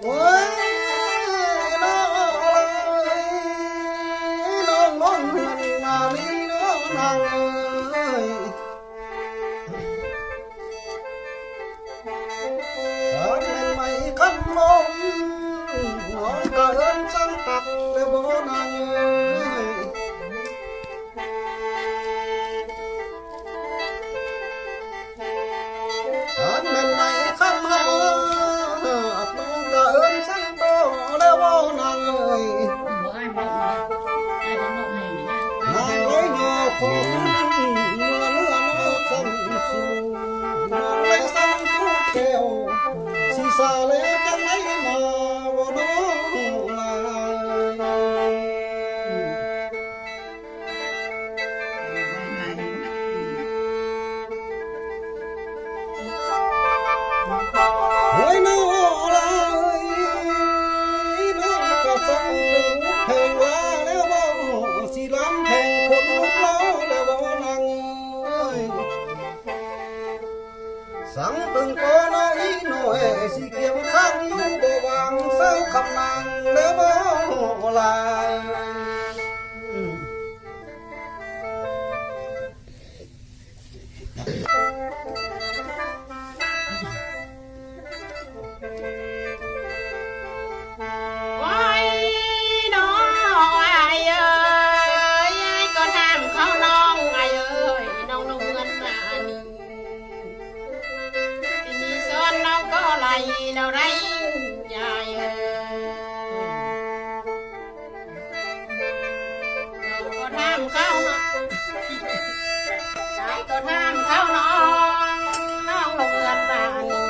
โอ้ยน้องน้องน้องเงินมาลีน้องนางเอ้ยถ้าเป็นไม่คำลมน้องก็เอิ้นจังตักแล้วบ่นางเอ้ยถ้าเป็นไม่คำลมน้องก็เอิ้นจังโตแล้วบ่นางเอ้ยนางเอ้ยโยคงเมื่อเนื้อน้องสั่งสู่น้องเลยสั่งทุกแก้วสิสาแล้วจังไหนมาบ่น้องลายโอ้ยน้องลายน้องก็สั่งดึงเพลงลาแล้วบ่สิลำเพลงคนลุกล้อแล้วบ่นางเอ้ยสั่งตึงโตน้อยน้อยสิเกี่ยวข้างอยู่บ่วางเศร้าคำนางแล้วบ่ลายโอ้ยน้องไอ้เอ้ยก็ทำเขาน้องไอ้เอ้ยน้องนุ่งเงินมานี่ที่มีซ้อนน้องก็ไหลแล้วไรใหญ่เอ้ยน้องก็ทำเขาใจก็ทำเขาน้องน้องนุ่งเงินมานี่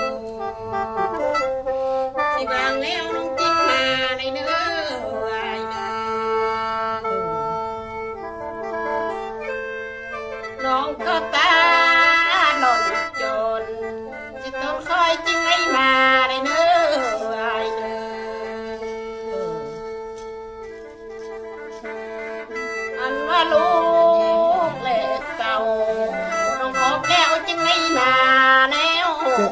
ที่บางแล้วน้องจิ้มมาในเนื้อไอ้เนื้อน้องก็ตาหล่นจนจะต้องคอยจิ้มให้มาในเนื้อไอ้เนื้ออันว่าลูกเล็กเก่าน้องขอบแล้วจิ้มให้มาแล้ว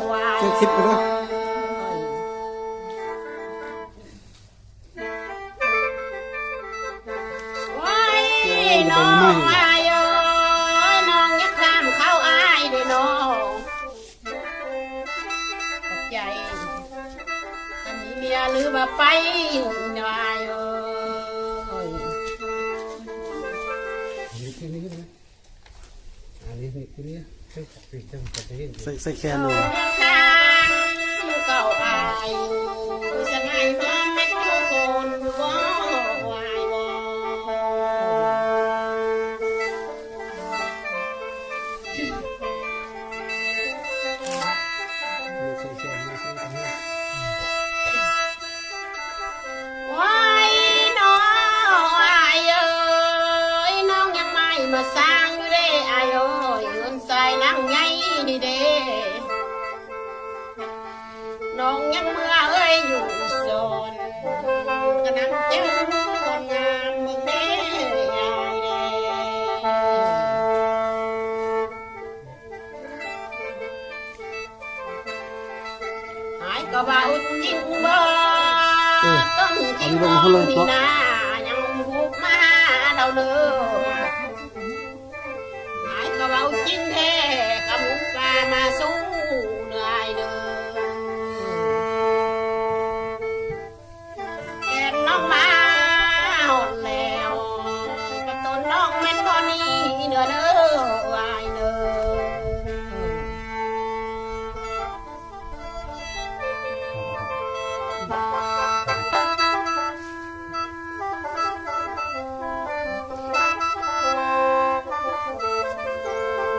ไว้ เจ็ดสิบไปด้วย ว้ายน้องอายเอ้ยน้องยักข้ามเข้าอายด้วยน้องขอบใจถ้ามีเมียหรือว่าไปหน่อยเอ้ย ใส่แคนเลย ข้างเก่าอายสงายพร้อมแม่ทุกคนว้าววายว้า ว้ายน้องอายเอ้ยน้องยังไม่มาสร้างอยู่เด้อายเอ้ยเงินใส่นังไงนี่เด้น้องยังเมื่อเอ้ยอยู่โซนกำลังเจอคนงามเมืองเด้อายเด้หายก็ว่าอุ่นยิ่งบ่ต้นจริงบ่มีหน้ายังหุบมาเดาเนื้อหายก็ว่าจริงแท้กับหมูปลามาสู้เหนื่อยเด้อแกนน้องมาหดแล้วกับต้นน้องแม่นบ่นี่เนื้อเด้อวายเด้อ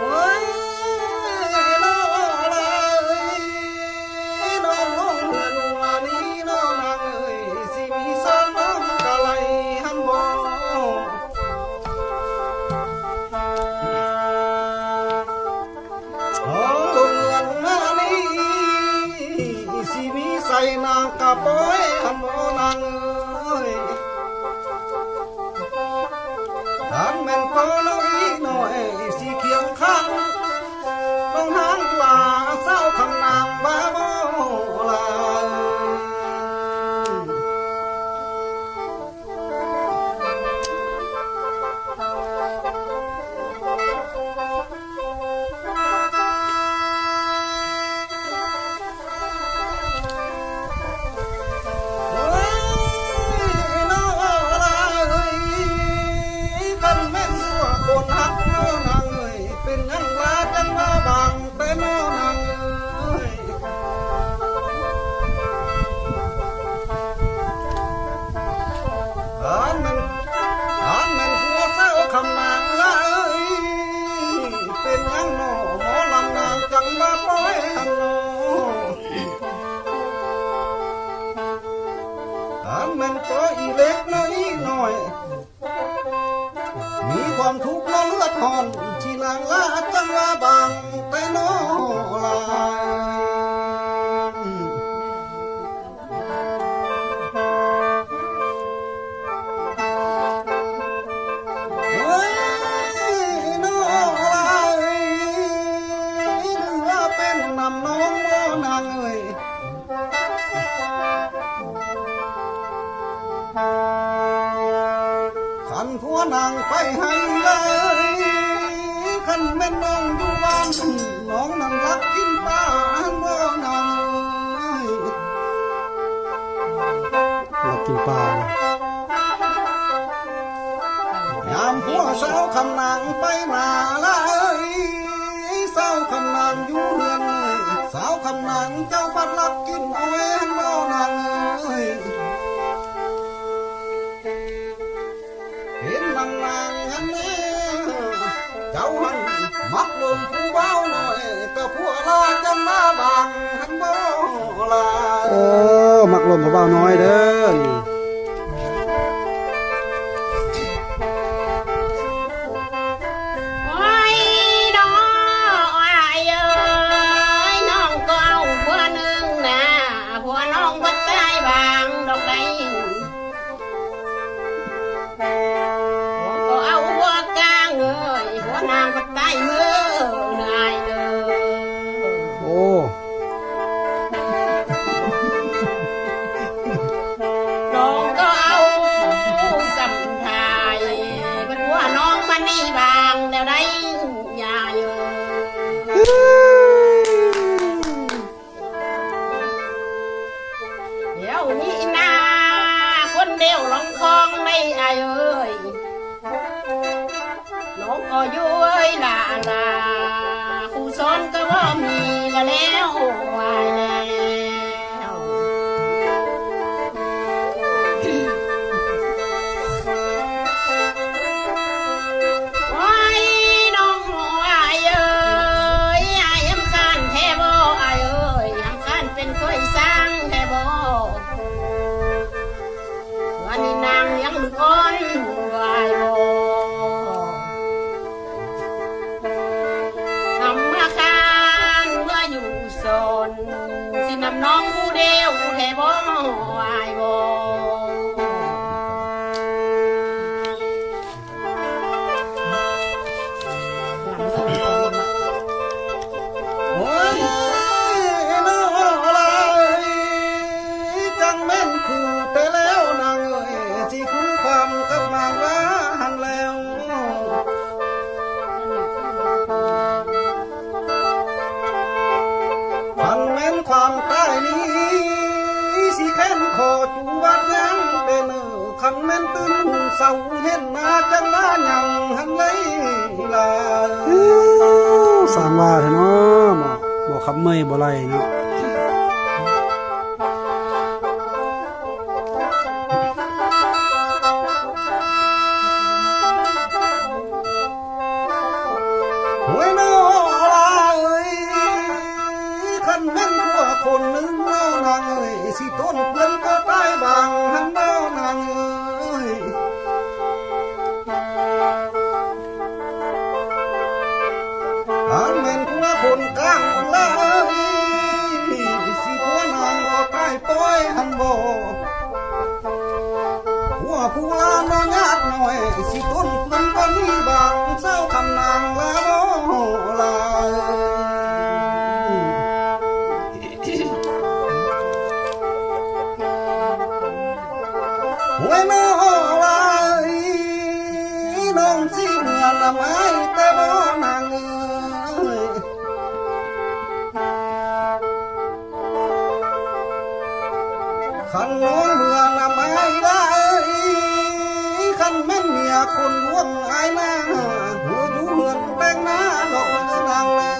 โอ้ยน้องลายน้องน้องเงินมานี่น้องนางเอ้ยสิมีสองน้องกะไหลหันบ่ท้องลงเงินมานี่สิมีใส่นางกะปอยหันบ่นางเอ้ยท่านแม่นพอน้อยน้อยสิเคียงข้าง ต้องหางปลาเศร้าคำนางบ้าบ่ลาย มันก็อีเล็กน้อยน้อยมีความทุกข์น้องเลือดหอนที่นางลาจังว่าบางแต่น้อลายเฮ้ยน้อลายหรือว่าเป็นนำน้องน้อนางเอ้ยขันผัวนางไปให้เลยขันแม่น้องอยู่บ้านน้องนั่งรักกินปลาบ่นางรักกินปลายามผัวสาวคำนางไปมาเลยสาวคำนางอยู่เรือนสาวคำนางเจ้าบัดรักกินเอาไว้บ่นางเห็นนางนางอันนี้เจ้าหันมักลงผู้เบาหน่อยก็ผัวลาจันมาบางหันบ่ลามักลมผู้เบาน้อยเด้อเดี๋ยวนี้นาคนเดียวลองคลองไม่อายเอ้ยน้องก็อยู่เอ้ยลาครูสอนก็ว่ามีละแล้ววายแล้ววายน้องวายเอ้ยอายยำคันแทบ่อายเอ้ยยำคันเป็นค่อยสร้างแทบ่วันนี้นางยังลูกอ่อนวายบ่ทำมาคานเมื่ออยู่สนสินำน้องผู้เดียวแค่บ่วายบ่โอ้ยน้อลายจังแม่นคือแต่แล้วนางเอ้ยที่คือความกับนางว่าหันแล้วพันแม่นความใต้นี้สิแค้นขอจูวัดยังเป็นคันแม่นตื่นเศร้าเห็นหน้าจังว่าหยังหันเลยลาสามว่าเถอะเนาะบ่คำเมยบ่ไรเนาะโอ้ยน้อลาเอ้ยคันแม่นผัวคนหนึ่งน้อนางเอ้ยสิต้นเพื่อนก็ตายบางหันน้อนางเอ้ยอันแม่นผัวคนกลางลายสิผัวนางก็ตายปล่อยหันบ่ผัวผู้ลาน้อยญาติน้อยสิต้นเพื่อนก็มีบางเศร้าคำนางลาบ่ลาโอ้ยน้อลายน้องสิเมื่อละไม้แต่บ่นางเอ้ยขันน้องเมื่อละไม้ได้ขันแม่นเมียคนล่วงอายหน้าเธออยู่เหือนแปลงหน้าดอกนางเลย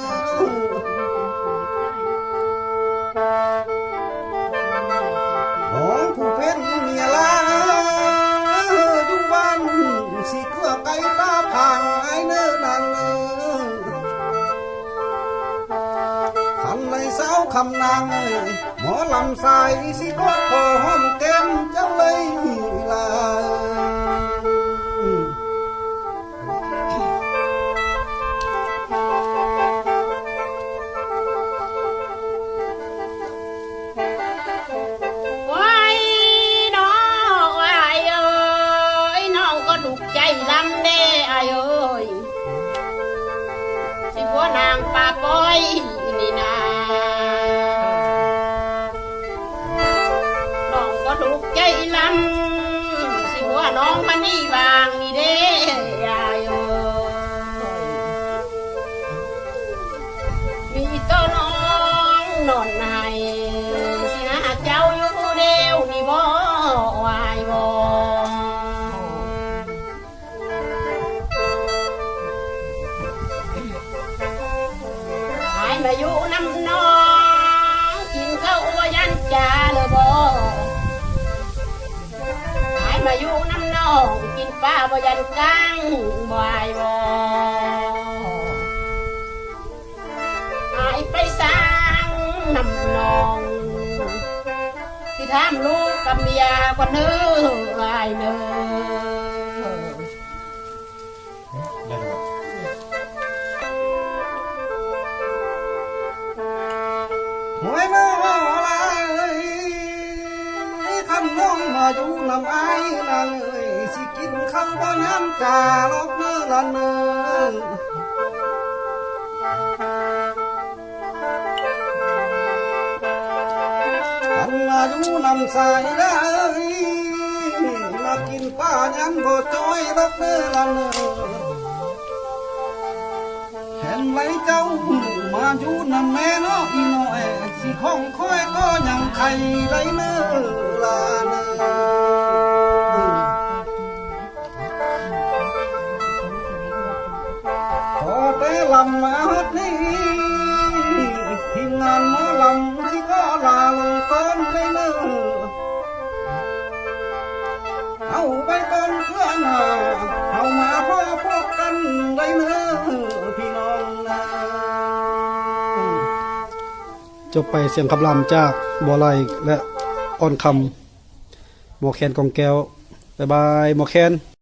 น้องผู้เป็นเมียลาอยู่บ้านสิเกลือไก่ตาผางไอ้เนื้อนางเนื้อขันในเสาคำนางหมอ ลำสายสิก็ขอหอมแก้มเจ้าเลยลาว้ายน้องอ้ายเอ้ยน้องก็ดุกใจลำเด้อ้ายเอ้ยสิผัวนางป่าป้อยนี่นาน้องก็ดุกใจลำสิผัวน้องมันนี่บางนี่เด้อ้ายเอ้ยมีตัวน้องนอนให้สิหาเจ้าอยู่ผู้เดียวนี่บ่วายบ่หายมาอยู่น้ำน้องกินข้าวว่ายันจาเลยบ่หายมาอยู่น้ำน้องกินปลาบ่ยันกังบ่วายบ่หายไปสร้างน้ำนองที่ทำลูกกับเมียคนเนื้อลายเนื้อ หวยน้อลายขันน้องมาอยู่นำไอ้นางเอ้ยสิกินข้าวบ่ยำจ่าลอกเนื้อละเนื้อขันมาอยู่นำสายได้มากินป้ายันบ่จ้อยลอกเนื้อละเนื้อเห็นไว้เจ้ามาอยู่นำแม่น้ออีน้อยสิห้องคอยก็ยังไข่ไรเนื้อลาเนื้อพอแต่ลำมาฮอดนี้ทีมงานหมอลำสิก็ลาลงก้อนไรเนื้อเอาไปก่อนเพื่อนหาเอามาพ่อพบกันไรเนื้อพี่น้องนะ จบไปเสียงคำรำจากบัวไลและอ่อนคำหมอแคนกองแก้วบ๊ายบายหมอแคน